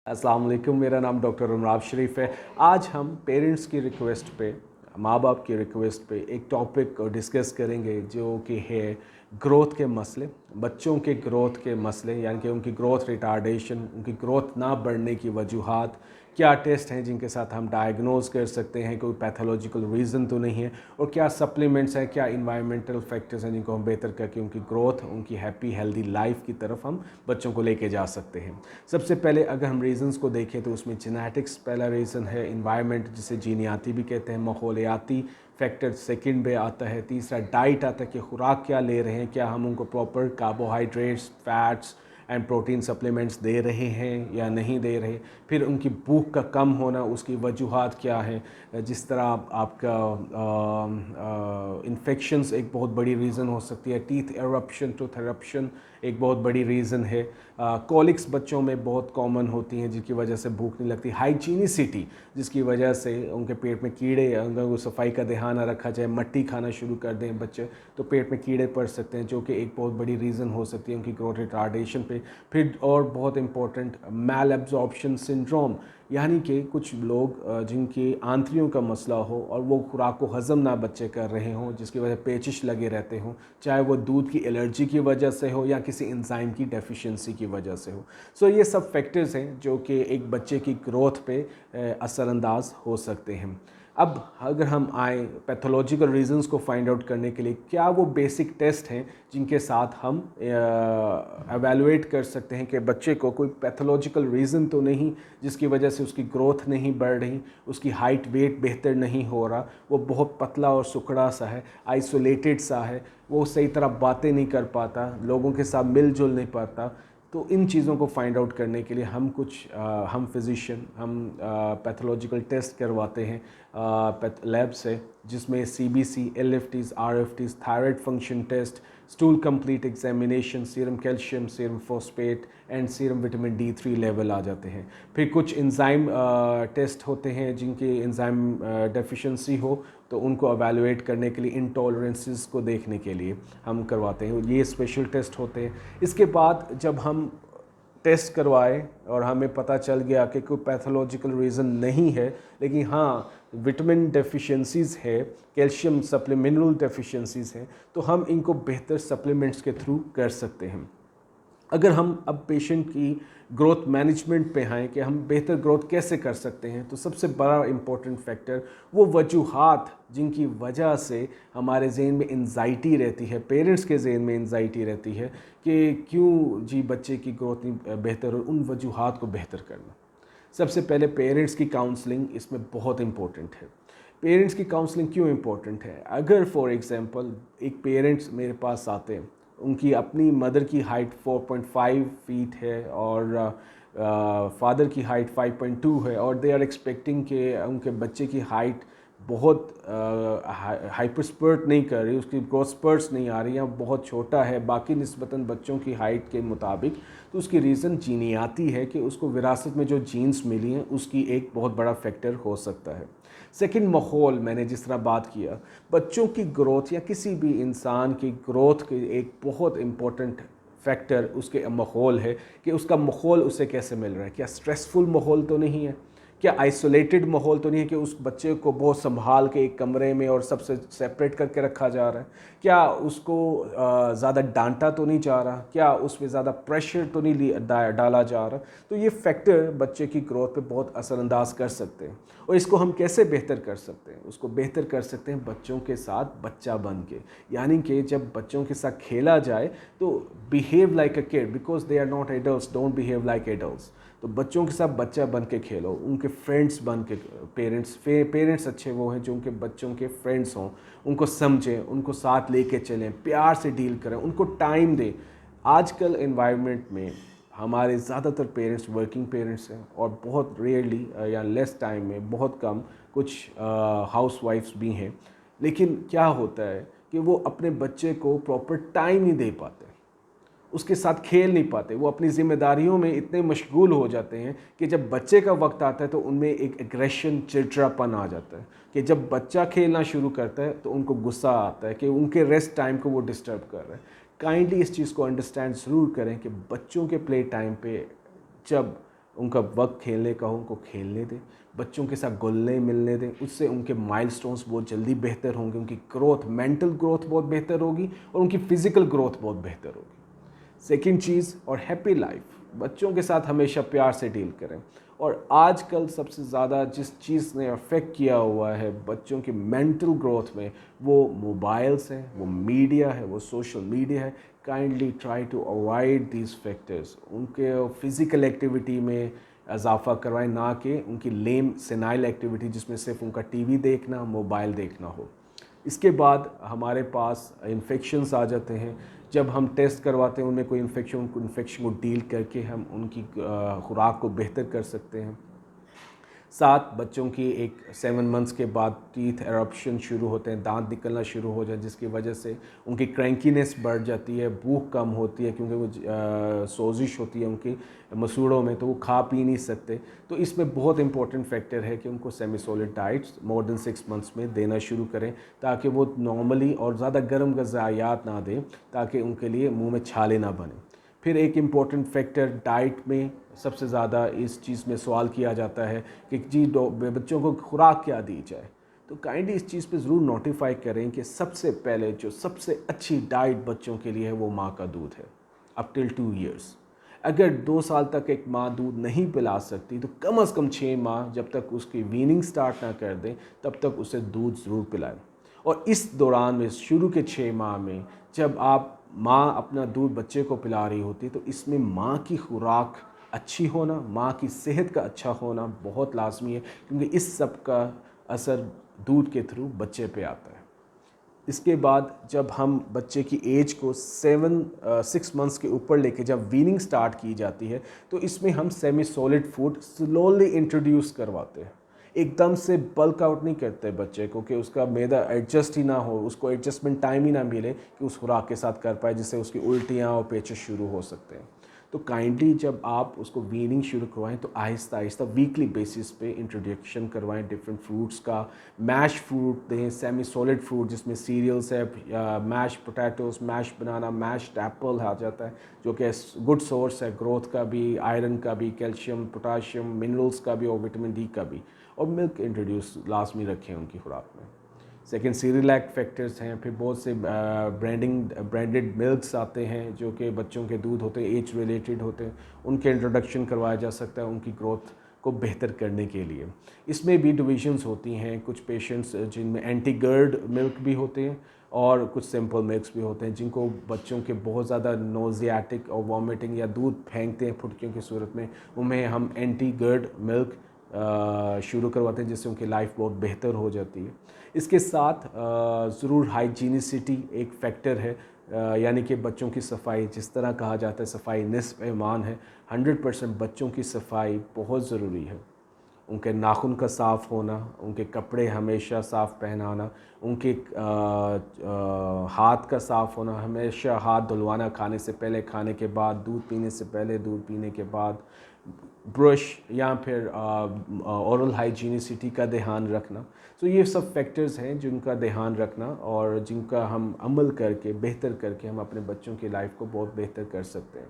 अस्सलाम वालेकुम, मेरा नाम डॉक्टर उमराव शरीफ है। आज हम पेरेंट्स की रिक्वेस्ट पे, माँ बाप की रिक्वेस्ट पे एक टॉपिक डिस्कस करेंगे जो कि है ग्रोथ के मसले, बच्चों के ग्रोथ के मसले, यानी कि उनकी ग्रोथ रिटार्डेशन, उनकी ग्रोथ ना बढ़ने की वजूहात, क्या टेस्ट हैं जिनके साथ हम डायग्नोज कर सकते हैं, कोई पैथोलॉजिकल रीज़न तो नहीं है, और क्या सप्लीमेंट्स हैं, क्या इन्वायरमेंटल फैक्टर्स हैं जिनको हम बेहतर करके उनकी ग्रोथ, उनकी हैप्पी हेल्दी लाइफ की तरफ हम बच्चों को लेके जा सकते हैं। सबसे पहले अगर हम रीज़न्स को देखें तो उसमें जेनेटिक्स पहला रीज़न है, इन्वायरमेंट जिसे जीनियाती भी कहते हैं, माहौलियाती फैक्टर सेकंड पे आता है, तीसरा डाइट आता है कि खुराक क्या ले रहे हैं, क्या हम उनको proper carbohydrates, fats and protein supplements दे रहे हैं या नहीं दे रहे। फिर उनकी भूख का कम होना, उसकी वजूहात क्या हैं, जिस तरह आपका इन्फेक्शंस एक बहुत बड़ी रीज़न हो सकती है, टीथ एरप्शन, टूथ एरप्शन एक बहुत बड़ी रीज़न है, कॉलिक्स बच्चों में बहुत कॉमन होती हैं जिनकी वजह से भूख नहीं लगती, हाइजीनिसिटी जिसकी वजह से उनके पेट में कीड़े, अगर सफाई का ध्यान ना रखा जाए, मट्टी खाना शुरू कर दें बच्चे तो पेट में कीड़े पड़ सकते हैं, जो कि एक बहुत बड़ी रीज़न हो सकती है उनकी ग्रोथ रिटार्डेशन पे। फिर और बहुत इंपॉर्टेंट मैल एब्जॉर्प्शन सिंड्रोम, यानी कि कुछ लोग जिनकी आंतड़ियों का मसला हो और वो खुराक को हज़म ना बच्चे कर रहे हों, जिसकी वजह पेचिश लगे रहते हों, चाहे वो दूध की एलर्जी की वजह से हो या किसी एंजाइम की डेफिशिएंसी की वजह से हो। सो ये सब फैक्टर्स हैं जो कि एक बच्चे की ग्रोथ पे असरअंदाज हो सकते हैं। अब अगर हम आए पैथोलॉजिकल रीज़न्स को फाइंड आउट करने के लिए, क्या वो बेसिक टेस्ट हैं जिनके साथ हम एवेलुएट कर सकते हैं कि बच्चे को कोई पैथोलॉजिकल रीज़न तो नहीं जिसकी वजह से उसकी ग्रोथ नहीं बढ़ रही, उसकी हाइट वेट बेहतर नहीं हो रहा, वो बहुत पतला और सुकड़ा सा है, आइसोलेटेड सा है, वो सही तरह बातें नहीं कर पाता, लोगों के साथ मिलजुल नहीं पाता। तो इन चीज़ों को फाइंड आउट करने के लिए हम हम फिजिशियन हम पैथोलॉजिकल टेस्ट करवाते हैं लैब से, जिसमें CBC, LFTs, RFTs, thyroid function test, stool complete examination, serum calcium, serum phosphate and serum vitamin D3 level आ जाते हैं। फिर कुछ एंजाइम टेस्ट होते हैं जिनकी एंजाइम डेफिशिएंसी हो तो उनको एवेलुएट करने के लिए, इंटॉलरेंसेस को देखने के लिए हम करवाते हैं, ये स्पेशल टेस्ट होते हैं। इसके बाद जब हम टेस्ट करवाए और हमें पता चल गया कि कोई पैथोलॉजिकल रीज़न नहीं है, लेकिन हाँ विटामिन डेफिशिएंसीज़ है, कैल्शियम मिनरल डेफिशिएंसीज़ हैं, तो हम इनको बेहतर सप्लीमेंट्स के थ्रू कर सकते हैं। अगर हम अब पेशेंट की ग्रोथ मैनेजमेंट पे आएँ कि हम बेहतर ग्रोथ कैसे कर सकते हैं, तो सबसे बड़ा इम्पोर्टेंट फैक्टर वो वजूहात जिनकी वजह से हमारे ज़हन में एंजाइटी रहती है, पेरेंट्स के ज़हन में एंजाइटी रहती है कि क्यों जी बच्चे की ग्रोथ नहीं बेहतर हो, उन वजूहात को बेहतर करना। सबसे पहले पेरेंट्स की काउंसलिंग इसमें बहुत इम्पोर्टेंट है। पेरेंट्स की काउंसलिंग क्यों इम्पोर्टेंट है? अगर फॉर एग्ज़ाम्पल एक पेरेंट्स मेरे पास आते हैं, उनकी अपनी मदर की हाइट 4.5 फीट है और फादर की हाइट 5.2 है, और दे आर एक्सपेक्टिंग कि उनके बच्चे की हाइट बहुत हाइपर स्पर्ट नहीं कर रही, उसकी ग्रोथ स्पर्ट्स नहीं आ रही, या बहुत छोटा है बाकी निस्बतन बच्चों की हाइट के मुताबिक, तो उसकी रीज़न जीनियाती है कि उसको विरासत में जो जीन्स मिली हैं उसकी एक बहुत बड़ा फैक्टर हो सकता है। सेकंड, माहौल, मैंने जिस तरह बात किया, बच्चों की ग्रोथ या किसी भी इंसान की ग्रोथ के एक बहुत इम्पोर्टेंट फैक्टर उसके माहौल है कि उसका माहौल उसे कैसे मिल रहा है। क्या स्ट्रेसफुल माहौल तो नहीं है, क्या आइसोलेटेड माहौल तो नहीं है कि उस बच्चे को बहुत संभाल के एक कमरे में और सबसे सेपरेट करके रखा जा रहा है, क्या उसको ज़्यादा डांटा तो नहीं जा रहा, क्या उस पर ज़्यादा प्रेशर तो नहीं डाला जा रहा। तो ये फैक्टर बच्चे की ग्रोथ पे बहुत असरअंदाज कर सकते हैं। और इसको हम कैसे बेहतर कर सकते हैं? उसको बेहतर कर सकते हैं बच्चों के साथ बच्चा बन के, यानी कि जब बच्चों के साथ खेला जाए तो behave like a kid, because they are not adults, don't behave like adults. तो बच्चों के साथ बच्चा बन के खेलो, उनके फ्रेंड्स बन के, पेरेंट्स अच्छे वो हैं जो उनके बच्चों के फ्रेंड्स हों, उनको समझें, उनको साथ लेके चलें, प्यार से डील करें, उनको टाइम दें। आजकल एनवायरनमेंट में हमारे ज़्यादातर पेरेंट्स वर्किंग पेरेंट्स हैं और बहुत रेयरली या लेस टाइम में, बहुत कम कुछ हाउस वाइफ्स भी हैं, लेकिन क्या होता है कि वो अपने बच्चे को प्रॉपर टाइम नहीं दे पाते, उसके साथ खेल नहीं पाते, वो अपनी ज़िम्मेदारियों में इतने मशगूल हो जाते हैं कि जब बच्चे का वक्त आता है तो उनमें एक एग्रेशन, चिड़चिड़ापन आ जाता है कि जब बच्चा खेलना शुरू करता है तो उनको गुस्सा आता है कि उनके रेस्ट टाइम को वो डिस्टर्ब कर रहा है। काइंडली इस चीज़ को अंडरस्टैंड ज़रूर करें कि बच्चों के प्ले टाइम पे जब उनका वक्त खेलने का हो उनको खेलने दें, बच्चों के साथ घुलने मिलने दें। उससे उनके माइलस्टोन्स बहुत जल्दी बेहतर होंगे, उनकी ग्रोथ, मेंटल ग्रोथ बहुत बेहतर होगी और उनकी फ़िज़िकल ग्रोथ बहुत बेहतर होगी। सेकंड चीज़, और हैप्पी लाइफ, बच्चों के साथ हमेशा प्यार से डील करें। और आजकल सबसे ज़्यादा जिस चीज़ ने अफेक्ट किया हुआ है बच्चों की मेंटल ग्रोथ में, वो मोबाइल्स हैं, वो मीडिया है, वो सोशल मीडिया है। Kindly try to avoid these factors. उनके फिज़िकल एक्टिविटी में इजाफा करवाएं, ना कि उनकी लेम सेनाइल एक्टिविटी जिसमें सिर्फ उनका टीवी देखना, मोबाइल देखना हो। इसके बाद हमारे पास इन्फेक्शंस आ जाते हैं। जब हम टेस्ट करवाते हैं उनमें कोई इन्फेक्शन को डील करके हम उनकी खुराक को बेहतर कर सकते हैं। साथ बच्चों की एक 7 मंथ्स के बाद टीथ एरप्शन शुरू होते हैं, दांत निकलना शुरू हो जाए, जिसकी वजह से उनकी क्रैंकीनेस बढ़ जाती है, भूख कम होती है क्योंकि वो सोजिश होती है उनकी मसूड़ों में, तो वो खा पी नहीं सकते। तो इसमें बहुत इंपॉर्टेंट फैक्टर है कि उनको semi solid diets more than 6 months में देना शुरू करें, ताकि वो नॉर्मली और ज़्यादा गर्म ग़िज़ायात ना दें, ताकि उनके लिए मुँह में छाले ना बने। फिर एक इम्पॉर्टेंट फैक्टर डाइट में सबसे ज़्यादा इस चीज़ में सवाल किया जाता है कि जी बच्चों को खुराक क्या दी जाए। तो काइंडली इस चीज़ पे ज़रूर नोटिफाई करें कि सबसे पहले जो सबसे अच्छी डाइट बच्चों के लिए है वो माँ का दूध है, अप टिल 2 ईयर्स। अगर 2 साल तक एक माँ दूध नहीं पिला सकती तो कम से कम 6 माह जब तक उसकी वीनिंग स्टार्ट ना कर दें तब तक उसे दूध ज़रूर पिलाएं। और इस दौरान में शुरू के 6 माह में जब आप माँ अपना दूध बच्चे को पिला रही होती तो इसमें माँ की खुराक अच्छी होना, माँ की सेहत का अच्छा होना बहुत लाजमी है, क्योंकि इस सब का असर दूध के थ्रू बच्चे पे आता है। इसके बाद जब हम बच्चे की एज को 6 मंथ्स के ऊपर लेके जब वीनिंग स्टार्ट की जाती है तो इसमें हम semi solid food slowly introduce करवाते हैं। एकदम से बल्क आउट नहीं करते बच्चे को कि उसका मैदा एडजस्ट ही ना हो, उसको एडजस्टमेंट टाइम ही ना मिले कि उस खुराक के साथ कर पाए, जिससे उसकी उल्टियाँ और पेचेस शुरू हो सकते हैं। तो काइंडली जब आप उसको वीनिंग शुरू करवाएं तो आहिस्ता आहिस्ता वीकली बेसिस पे इंट्रोडक्शन करवाएं डिफरेंट फ्रूट्स का। मैश फ्रूट दें, सेमी सॉलिड फ्रूट जिसमें सीरियल्स है, मैश पोटैटोस, मैश बनाना, मैश्ड एप्पल आ जाता है जो कि गुड सोर्स है ग्रोथ का भी, आयरन का भी, कैल्शियम, पोटाशियम, मिनरल्स का भी और विटामिन डी का भी। और मिल्क इंट्रोड्यूस लाजमी रखें उनकी खुराक में। सेकेंड, सीरियलैक फैक्टर्स हैं। फिर बहुत से ब्रांडेड मिल्क्स आते हैं जो कि बच्चों के दूध होते हैं, एज रिलेटेड होते हैं, उनके इंट्रोडक्शन करवाया जा सकता है उनकी ग्रोथ को बेहतर करने के लिए। इसमें भी डिविजन्स होती हैं, कुछ पेशेंट्स जिनमें एंटी गर्ड मिल्क भी होते हैं और कुछ सिंपल मिल्क्स भी होते हैं, जिनको बच्चों के बहुत ज़्यादा नोजियाटिक और वॉमिटिंग या दूध फेंकते हैं फुटकियों की सूरत में, उन्हें हम एंटी गर्ड मिल्क शुरू करवाते हैं, जिससे उनकी लाइफ बहुत बेहतर हो जाती है। इसके साथ ज़रूर हाइजीनिसिटी एक फैक्टर है, यानी कि बच्चों की सफाई, जिस तरह कहा जाता है सफाई निस्फ़ ईमान है, 100% बच्चों की सफाई बहुत ज़रूरी है। उनके नाखून का साफ़ होना, उनके कपड़े हमेशा साफ़ पहनाना, उनके हाथ का साफ़ होना, हमेशा हाथ धुलवाना, खाने से पहले, खाने के बाद, दूध पीने से पहले, दूध पीने के बाद, ब्रश या फिर ओरल हाइजीनिसिटी का ध्यान रखना। तो ये सब फैक्टर्स हैं जिनका ध्यान रखना और जिनका हम अमल करके बेहतर करके हम अपने बच्चों की लाइफ को बहुत बेहतर कर सकते हैं।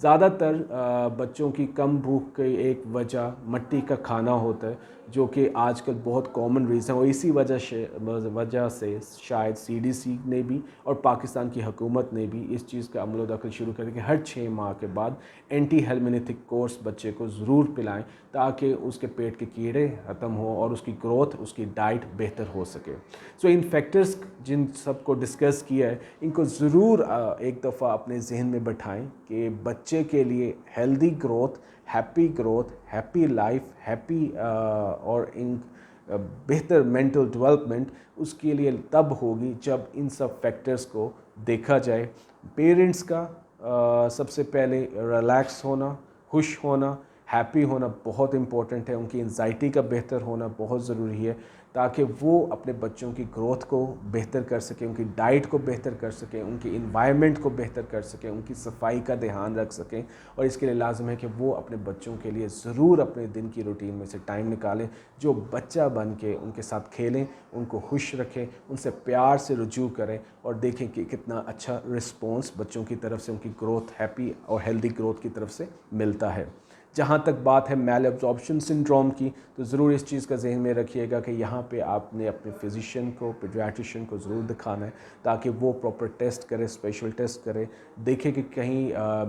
ज़्यादातर बच्चों की कम भूख की एक वजह मिट्टी का खाना होता है, जो कि आजकल बहुत कॉमन रीज़न है, और इसी वजह से शायद सीडीसी ने भी और पाकिस्तान की हुकूमत ने भी इस चीज़ का अमल दखल शुरू कर कि हर 6 माह के बाद एंटी हेलमिनेथिक कोर्स बच्चे को ज़रूर पिलाएं, ताकि उसके पेट के कीड़े ख़त्म हो और उसकी ग्रोथ, उसकी डाइट बेहतर हो सके। सो इन फैक्टर्स जिन सबको डिस्कस किया है, इनको ज़रूर एक दफ़ा अपने जहन में बैठाएं कि बच्चे के लिए healthy growth, happy life, happy और इन बेहतर मेंटल डेवलपमेंट उसके लिए तब होगी जब इन सब फैक्टर्स को देखा जाए। पेरेंट्स का सबसे पहले रिलैक्स होना, खुश होना, हैप्पी होना बहुत इम्पोर्टेंट है। उनकी एंजाइटी का बेहतर होना बहुत ज़रूरी है, ताकि वो अपने बच्चों की ग्रोथ को बेहतर कर सकें, उनकी डाइट को बेहतर कर सकें, उनकी इन्वायरमेंट को बेहतर कर सकें, उनकी सफाई का ध्यान रख सकें। और इसके लिए लाजम है कि वो अपने बच्चों के लिए ज़रूर अपने दिन की रूटीन में से टाइम निकालें, जो बच्चा बन के उनके साथ खेलें, उनको खुश रखें, उनसे प्यार से रुजू करें और देखें कि कितना अच्छा रिस्पॉन्स बच्चों की तरफ से उनकी ग्रोथ, हैप्पी और हेल्दी ग्रोथ की तरफ से मिलता है। जहाँ तक बात है मैल एब्जॉर्प्शन सिंड्रोम की, तो ज़रूर इस चीज़ का जहन में रखिएगा कि यहाँ पे आपने अपने फिजिशियन को, पीडियाट्रिशियन को ज़रूर दिखाना है, ताकि वो प्रॉपर टेस्ट करे, स्पेशल टेस्ट करे, देखे कि कहीं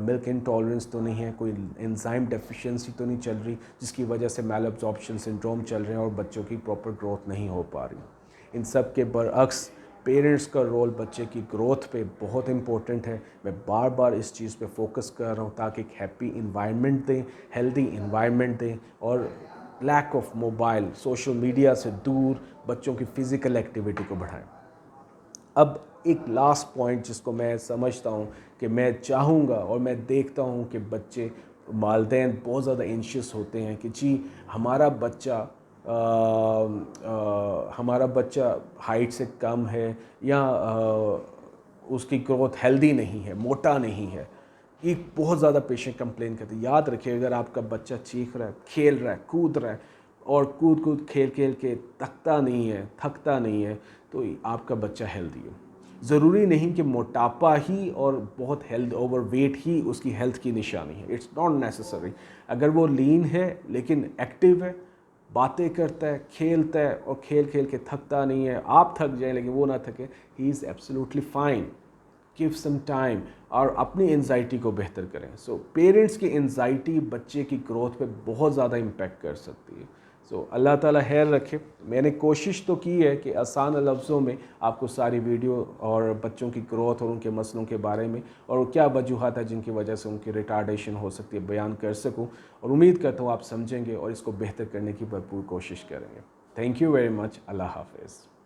मिल्क इंटॉलरेंस तो नहीं है, कोई एंजाइम डेफिशिएंसी तो नहीं चल रही जिसकी वजह से मैल एब्जॉर्प्शन सिंड्रोम चल रहे हैं और बच्चों की प्रॉपर ग्रोथ नहीं हो पा रही। इन सब के बरअक्स पेरेंट्स का रोल बच्चे की ग्रोथ पे बहुत इंपॉर्टेंट है। मैं बार बार इस चीज़ पे फोकस कर रहा हूँ ताकि एक हैप्पी इन्वायरमेंट दें, हेल्दी इन्वायरमेंट दें और lack of mobile, social media से दूर बच्चों की फ़िज़िकल एक्टिविटी को बढ़ाएं। अब एक लास्ट पॉइंट जिसको मैं समझता हूँ कि मैं चाहूँगा और मैं देखता हूँ कि बच्चे, वालिदैन बहुत ज़्यादा एंशियस होते हैं कि जी हमारा बच्चा हाइट से कम है या उसकी ग्रोथ हेल्दी नहीं है, मोटा नहीं है। एक बहुत ज़्यादा पेशेंट कंप्लेन करते हैं। याद रखिए, अगर आपका बच्चा चीख रहा है, खेल रहा है, कूद रहा है और कूद खेल के थकता नहीं है तो आपका बच्चा हेल्दी है। ज़रूरी नहीं कि मोटापा ही और बहुत हेल्थ ओवर वेट ही उसकी हेल्थ की निशानी है। It's not necessary. अगर वो लीन है लेकिन एक्टिव है, बातें करता है, खेलता है और खेल के थकता नहीं है, आप थक जाए लेकिन वो ना थके, he is absolutely fine. Give some time और अपनी एंजाइटी को बेहतर करें। सो पेरेंट्स की एंजाइटी बच्चे की ग्रोथ पे बहुत ज़्यादा इम्पैक्ट कर सकती है। सो अल्लाह ताला खैर रखे। मैंने कोशिश तो की है कि आसान लफ्ज़ों में आपको सारी वीडियो और बच्चों की ग्रोथ और उनके मसलों के बारे में और क्या वजूहत है जिनकी वजह से उनकी रिटार्डेशन हो सकती है बयान कर सकूं, और उम्मीद करता हूँ आप समझेंगे और इसको बेहतर करने की भरपूर कोशिश करेंगे। Thank you very much. अल्लाह हाफ़िज़।